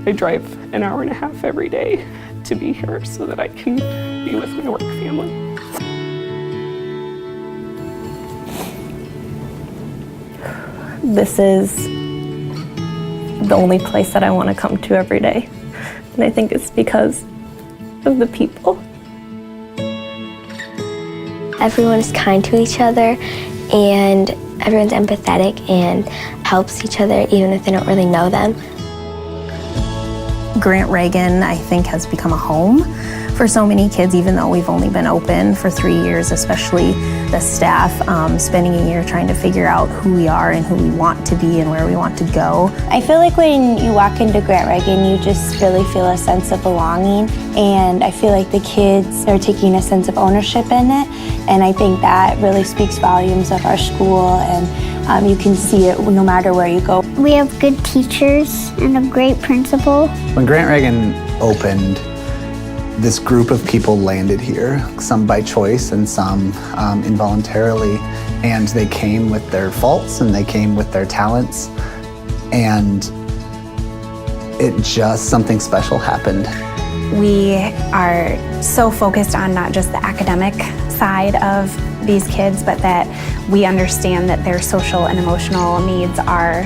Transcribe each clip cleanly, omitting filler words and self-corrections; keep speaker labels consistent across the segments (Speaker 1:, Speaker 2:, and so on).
Speaker 1: I drive an hour and a half every day to be here so that I can be with my work family.
Speaker 2: This is the only place that I want to come to every day. And I think it's because of the people.
Speaker 3: Everyone's kind to each other, and everyone's empathetic and helps each other even if they don't really know them.
Speaker 4: Grant Reagan, I think, has become a home for so many kids, even though we've only been open for 3 years, especially the staff, spending a year trying to figure out who we are and who we want to be and where we want to go.
Speaker 5: I feel like when you walk into Grant Reagan, you just really feel a sense of belonging, and I feel like the kids are taking a sense of ownership in it, and I think that really speaks volumes of our school, and you can see it no matter where you go.
Speaker 6: We have good teachers and a great principal.
Speaker 7: When Grant Reagan opened, this group of people landed here, some by choice and some involuntarily, and they came with their faults and they came with their talents, and something special happened.
Speaker 8: We are so focused on not just the academic side of these kids, but that we understand that their social and emotional needs are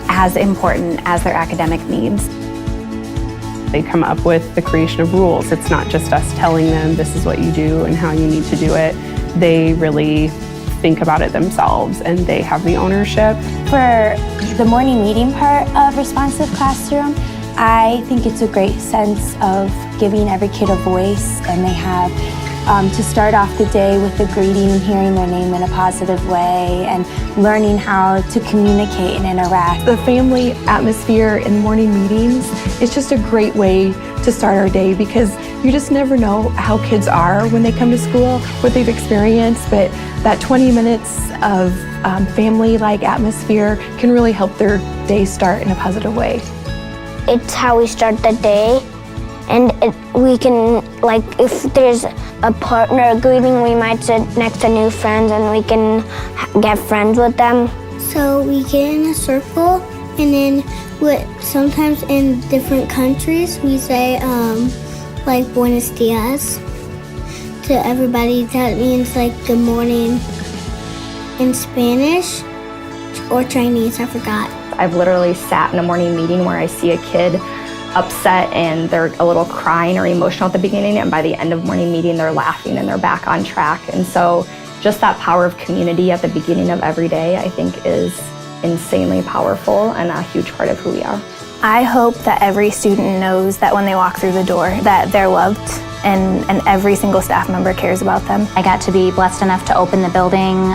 Speaker 8: as important as their academic needs.
Speaker 1: They come up with the creation of rules. It's not just us telling them this is what you do and how you need to do it. They really think about it themselves and they have the ownership.
Speaker 5: For the morning meeting part of Responsive Classroom, I think it's a great sense of giving every kid a voice, and they have to start off the day with a greeting and hearing their name in a positive way and learning how to communicate and interact.
Speaker 9: The family atmosphere in morning meetings is just a great way to start our day, because you just never know how kids are when they come to school, what they've experienced, but that 20 minutes of family-like atmosphere can really help their day start in a positive way.
Speaker 6: It's how we start the day, and we can, like, if there's a partner greeting, we might sit next to new friends and we can get friends with them. So we get in a circle, and then sometimes in different countries we say like Buenos Dias to everybody. That means like good morning in Spanish or Chinese, I forgot.
Speaker 4: I've literally sat in a morning meeting where I see a kid upset and they're a little crying or emotional at the beginning, and by the end of morning meeting they're laughing and they're back on track. And so just that power of community at the beginning of every day, I think, is insanely powerful and a huge part of who we are.
Speaker 8: I hope that every student knows that when they walk through the door that they're loved, and every single staff member cares about them.
Speaker 10: I got to be blessed enough to open the building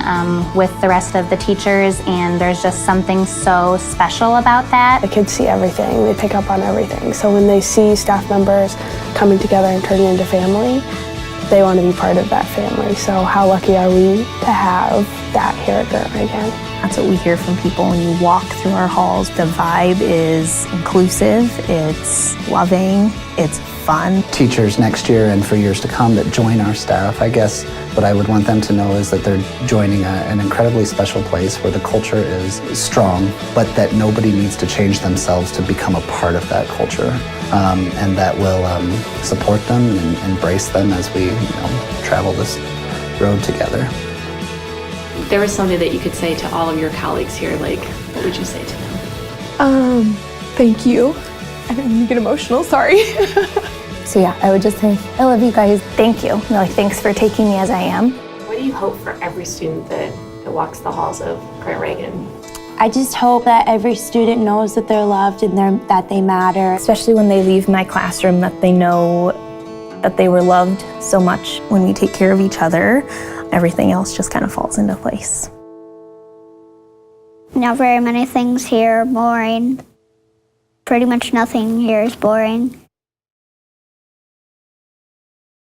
Speaker 10: with the rest of the teachers, and there's just something so special about that.
Speaker 11: The kids see everything, they pick up on everything. So when they see staff members coming together and turning into family, they want to be part of that family. So how lucky are we to have that here at Grant Reagan?
Speaker 4: That's what we hear from people when you walk through our halls. The vibe is inclusive, it's loving, it's fun.
Speaker 7: Teachers next year and for years to come that join our staff, I guess what I would want them to know is that they're joining an incredibly special place where the culture is strong, but that nobody needs to change themselves to become a part of that culture, and that will support them and embrace them as we travel this road togetger.
Speaker 12: There was something that you could say to all of your colleagues here, like, what would you say to them?
Speaker 9: Thank you. I didn't mean to get emotional, sorry.
Speaker 2: So yeah, I would just say, I love you guys.
Speaker 8: Thank you. Thanks for taking me as I am.
Speaker 12: What do you hope for every student that walks the halls of Grant Reagan?
Speaker 5: I just hope that every student knows that they're loved and that they matter.
Speaker 2: Especially when they leave my classroom, that they know that they were loved so much.
Speaker 4: When we take care of each other, everything else just kind of falls into place.
Speaker 6: Not very many things here are boring. Pretty much nothing here is boring.